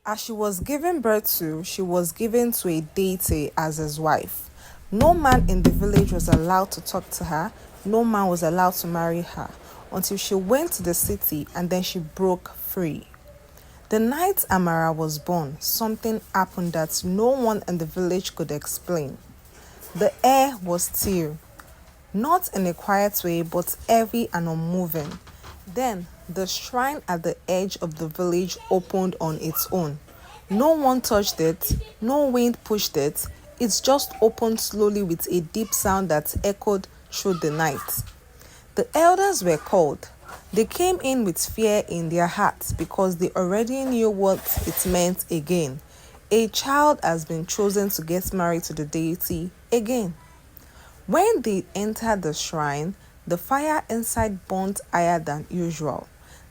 As she was given birth to, she was given to a deity as his wife. No man in the village was allowed to talk to her, no man was allowed to marry her until she went to the city and then she broke free. The night Amara was born, something happened that no one in the village could explain. The air was still, not in a quiet way, but heavy and unmoving. Then the shrine at the edge of the village opened on its own. No one touched it, no wind pushed it, it just opened slowly with a deep sound that echoed through the night. The elders were called. They came in with fear in their hearts because they already knew what it meant again. A child has been chosen to get married to the deity again. When they entered the shrine, the fire inside burned higher than usual.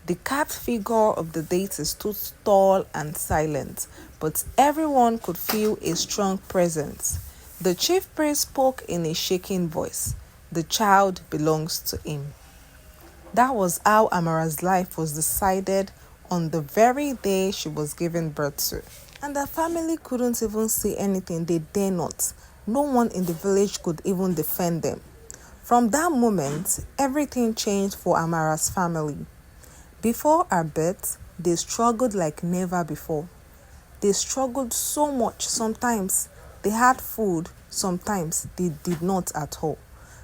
The carved figure of the deity stood tall and silent, but everyone could feel a strong presence. The chief priest spoke in a shaking voice. The child belongs to him. That was how Amara's life was decided on the very day she was given birth to. And the family couldn't even say anything, they dare not. No one in the village could even defend them. From that moment, everything changed for Amara's family. Before her birth, they struggled like never before. They struggled so much. Sometimes they had food, sometimes they did not at all.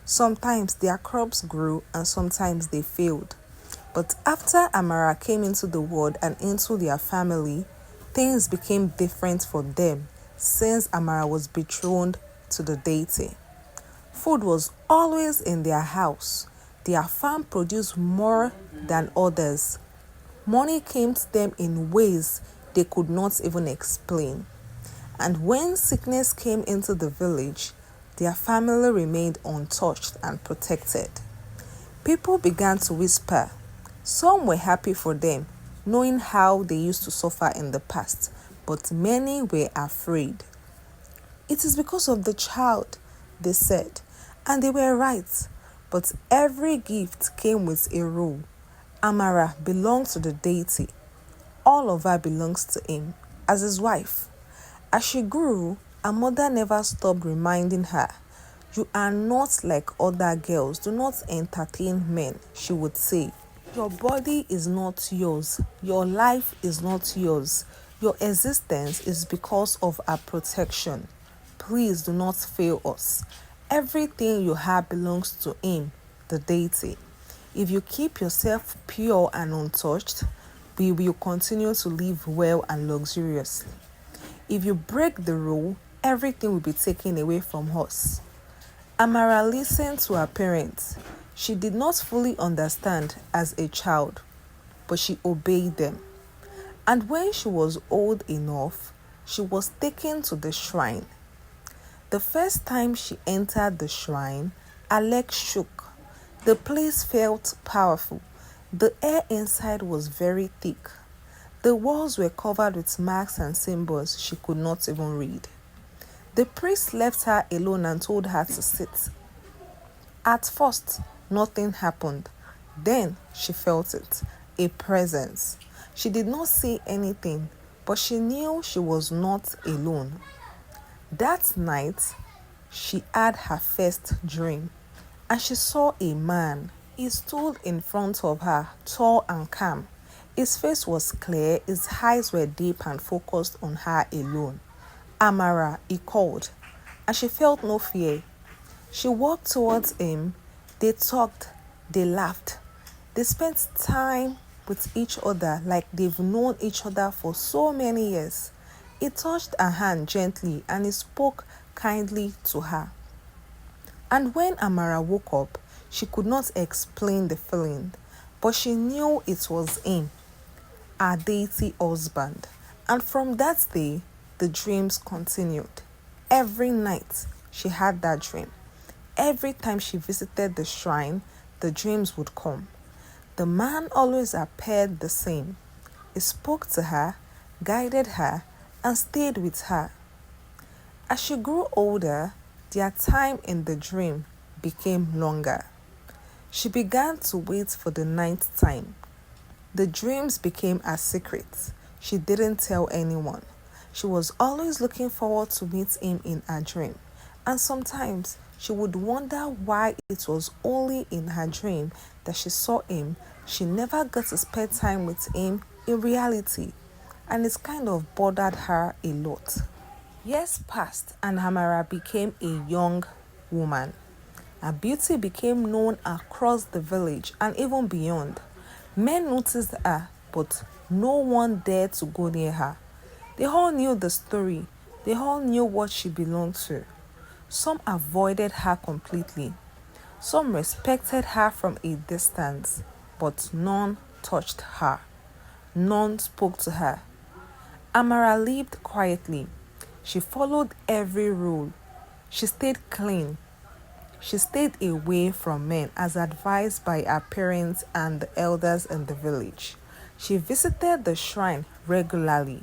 Sometimes their crops grew and sometimes they failed. But after Amara came into the world and into their family, things became different for them since Amara was betrothed to the deity. Food was always in their house. Their farm produced more than others. Money came to them in ways they could not even explain. And when sickness came into the village, their family remained untouched and protected. People began to whisper. Some were happy for them, knowing how they used to suffer in the past, but many were afraid. It is because of the child, they said, and they were right. But every gift came with a rule. Amara belonged to the deity. All of her belongs to him as his wife. As she grew, her mother never stopped reminding her, "You are not like other girls. Do not entertain men," she would say. "Your body is not yours. Your life is not yours. Your existence is because of our protection. Please do not fail us. Everything you have belongs to him, the deity. If you keep yourself pure and untouched, we will continue to live well and luxuriously. If you break the rule, everything will be taken away from us." Amara listened to her parents. She did not fully understand as a child, but she obeyed them. And when she was old enough, she was taken to the shrine. The first time she entered the shrine, her legs shook. The place felt powerful. The air inside was very thick. The walls were covered with marks and symbols she could not even read. The priest left her alone and told her to sit. At first, nothing happened. Then she felt it, a presence. She did not see anything, but she knew she was not alone. That night, she had her first dream, and she saw a man. He stood in front of her, tall and calm. His face was clear, his eyes were deep and focused on her alone. "Amara," he called, and she felt no fear. She walked towards him. They talked, they laughed. They spent time with each other like they've known each other for so many years. He touched her hand gently and he spoke kindly to her. And when Amara woke up, she could not explain the feeling, but she knew it was him, her deity husband. And from that day, the dreams continued. Every night, she had that dream. Every time she visited the shrine, the dreams would come. The man always appeared the same. He spoke to her, guided her, and stayed with her. As she grew older, their time in the dream became longer. She began to wait for the ninth time. The dreams became a secret. She didn't tell anyone. She was always looking forward to meet him in her dream. And sometimes she would wonder why it was only in her dream that she saw him. She never got to spend time with him in reality. And it kind of bothered her a lot. Years passed and Amara became a young woman. Her beauty became known across the village and even beyond. Men noticed her, but no one dared to go near her. They all knew the story. They all knew what she belonged to. Some avoided her completely. Some respected her from a distance, but none touched her. None spoke to her. Amara lived quietly. She followed every rule. She stayed clean. She stayed away from men as advised by her parents and the elders in the village. She visited the shrine regularly,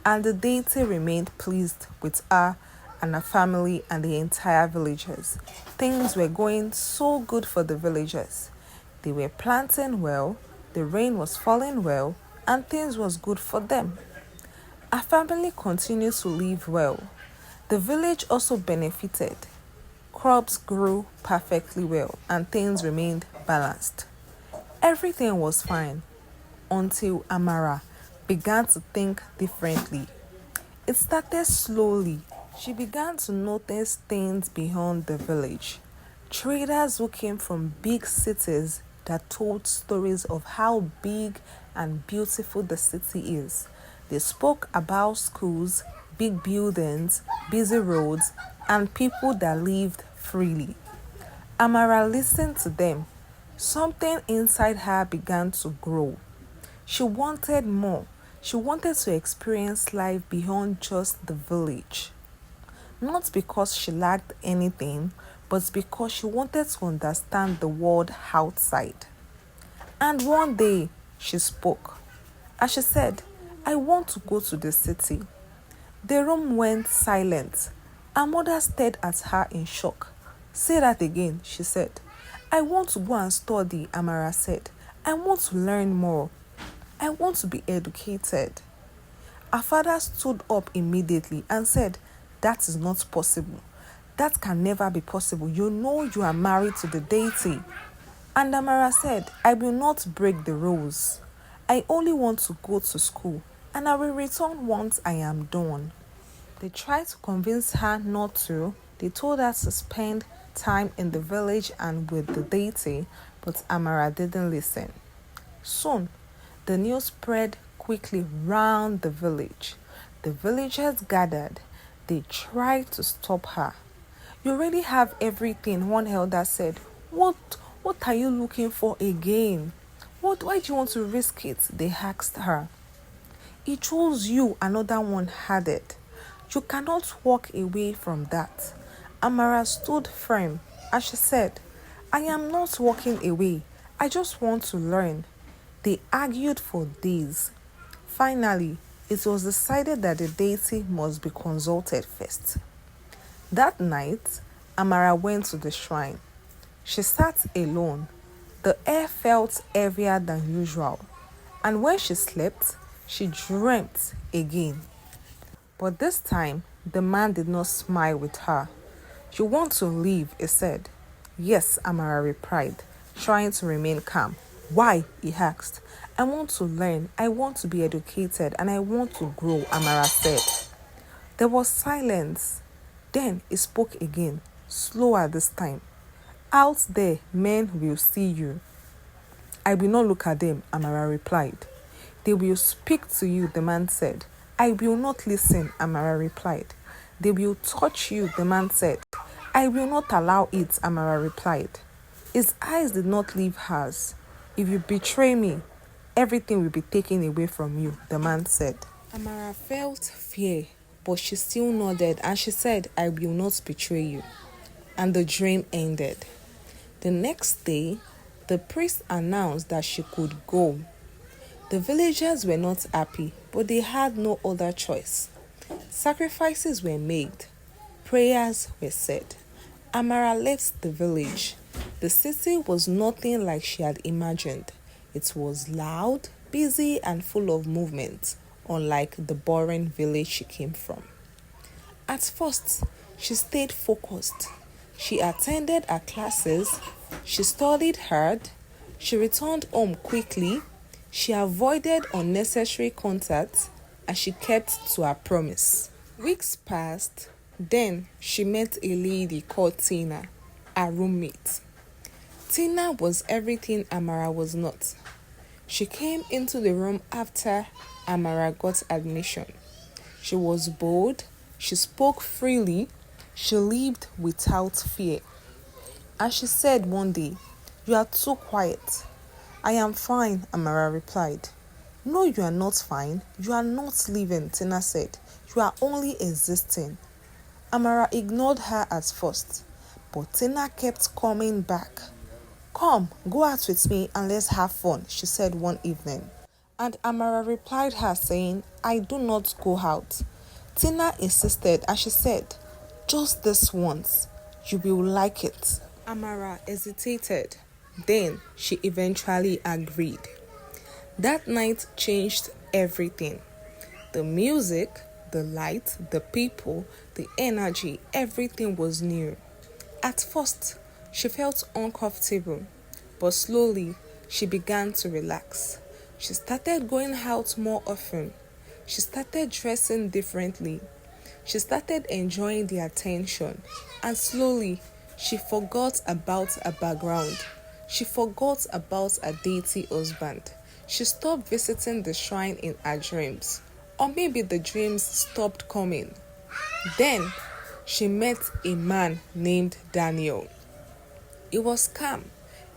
and the deity remained pleased with her and her family and the entire villagers. Things were going so good for the villagers. They were planting well, the rain was falling well, and things was good for them. Her family continued to live well. The village also benefited. Crops grew perfectly well and things remained balanced. Everything was fine until Amara began to think differently. It started slowly. She began to notice things beyond the village. Traders who came from big cities that told stories of how big and beautiful the city is. They spoke about schools, big buildings, busy roads, and people that lived freely. Amara listened to them. Something inside her began to grow. She wanted more. She wanted to experience life beyond just the village. Not because she lacked anything, but because she wanted to understand the world outside. And one day, she spoke. As she said, I want to go to the city. The room went silent. Her mother stared at her in shock. Say that again, she said. I want to go and study, Amara said. I want to learn more. I want to be educated. Her father stood up immediately and said, that is not possible. That can never be possible. You know you are married to the deity. And Amara said, I will not break the rules. I only want to go to school and I will return once I am done. They tried to convince her not to. They told her to spend time in the village and with the deity, but Amara didn't listen. Soon, the news spread quickly round the village. The villagers gathered. They tried to stop her. You already have everything, one elder said. What are you looking for again? Why do you want to risk it? They asked her. He chose you, another one added. You cannot walk away from that. Amara stood firm as she said, I am not walking away. I just want to learn. They argued for days. Finally, it was decided that the deity must be consulted first. That night, Amara went to the shrine. She sat alone. The air felt heavier than usual. And when she slept, she dreamt again. But this time, the man did not smile with her. You want to leave, he said. Yes, Amara replied, trying to remain calm. Why? He asked. I want to learn, I want to be educated, and I want to grow, Amara said. There was silence. Then he spoke again, slower this time. Out there, men will see you. I will not look at them, Amara replied. They will speak to you, the man said. I will not listen, Amara replied. They will touch you, the man said. I will not allow it, Amara replied. His eyes did not leave hers. If you betray me, everything will be taken away from you, the man said. Amara felt fear, but she still nodded and she said, I will not betray you. And the dream ended. The next day, the priest announced that she could go. The villagers were not happy, but they had no other choice. Sacrifices were made. Prayers were said. Amara left the village. The city was nothing like she had imagined. It was loud, busy, and full of movement, unlike the boring village she came from. At first, she stayed focused. She attended her classes, she studied hard, she returned home quickly, she avoided unnecessary contacts, and she kept to her promise. Weeks passed, then she met a lady called Tina, her roommate. Tina was everything Amara was not. She came into the room after Amara got admission. She was bold, she spoke freely, she lived without fear. And she said one day, "You are too quiet." "I am fine," Amara replied. "No, you are not fine. You are not living," Tina said. "You are only existing." Amara ignored her at first, but Tina kept coming back. "Come, go out with me and let's have fun," she said one evening. And Amara replied her saying, "I do not go out." Tina insisted and she said, "Just this once, you will like it." Amara hesitated. Then she eventually agreed. That night changed everything. The music, the light, the people, the energy, everything was new. At first, she felt uncomfortable, but slowly she began to relax. She started going out more often. She started dressing differently. She started enjoying the attention, and slowly she forgot about her background. She forgot about her deity husband. She stopped visiting the shrine in her dreams, or maybe the dreams stopped coming. Then she met a man named Daniel. He was calm.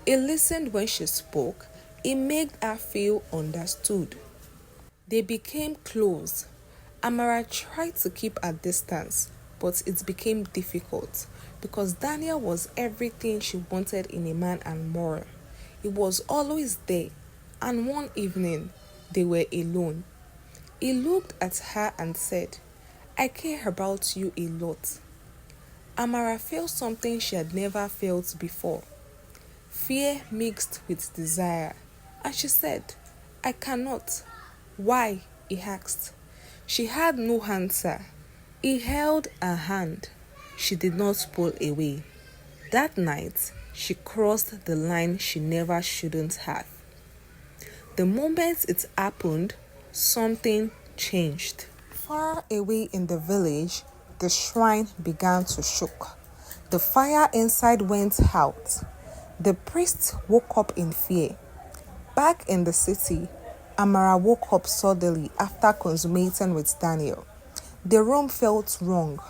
He listened when she spoke. He made her feel understood. They became close. Amara tried to keep her distance, but it became difficult because Daniel was everything she wanted in a man and more. He was always there, and one evening they were alone. He looked at her and said, "I care about you a lot." Amara felt something she had never felt before. Fear mixed with desire, and she said, "I cannot." "Why?" he asked. She had no answer. He held her hand. She did not pull away. That night, she crossed the line she never shouldn't have. The moment it happened, something changed. Far away in the village, the shrine began to shake. The fire inside went out. The priest woke up in fear. Back in the city, Amara woke up suddenly after consummating with Daniel. The room felt wrong,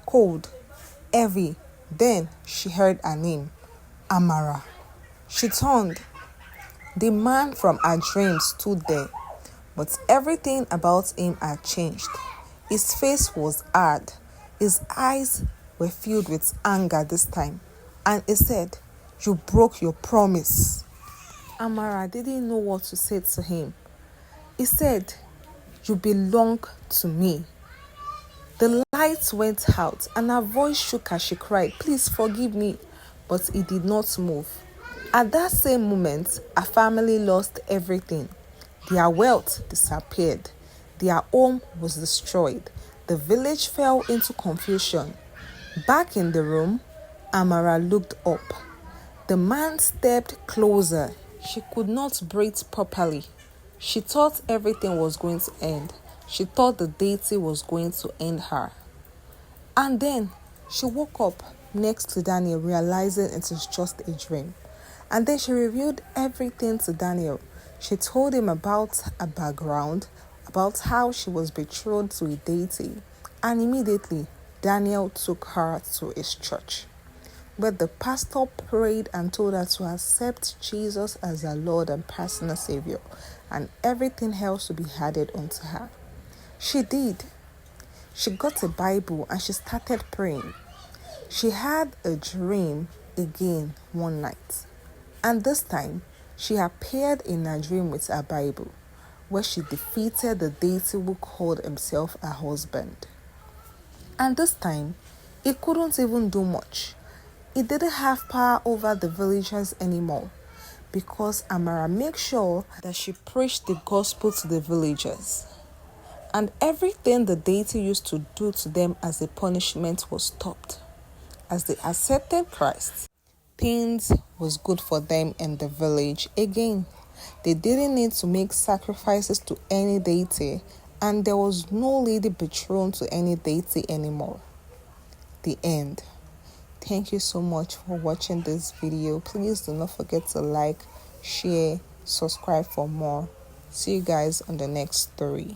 cold, heavy. Then she heard her name, Amara. She turned. The man from her dreams stood there, but everything about him had changed. His face was hard. His eyes were filled with anger this time, and he said, "You broke your promise." Amara didn't know what to say to him. He said, "You belong to me." The lights went out and her voice shook as she cried, "Please forgive me." But he did not move. At that same moment, her family lost everything. Their wealth disappeared. Their home was destroyed. The village fell into confusion. Back in the room, Amara looked up. The man stepped closer. She could not breathe properly. She thought everything was going to end. She thought the deity was going to end her. And then she woke up next to Daniel, realizing it was just a dream. And then she revealed everything to Daniel. She told him about her background, about how she was betrothed to a deity. And immediately, Daniel took her to his church, where the pastor prayed and told her to accept Jesus as her Lord and personal Savior, and everything else to be added unto her. She did. She got a Bible and she started praying. She had a dream again one night, and this time she appeared in a dream with her Bible, where she defeated the deity who called himself her husband. And this time, he couldn't even do much. He didn't have power over the villagers anymore, because Amara made sure that she preached the gospel to the villagers. and everything the deity used to do to them as a punishment was stopped. As they accepted Christ, things was good for them in the village again. They didn't need to make sacrifices to any deity, and there was no lady betrothed to any deity anymore. The end. Thank you so much for watching this video. Please do not forget to like, share, subscribe for more. See you guys on the next story.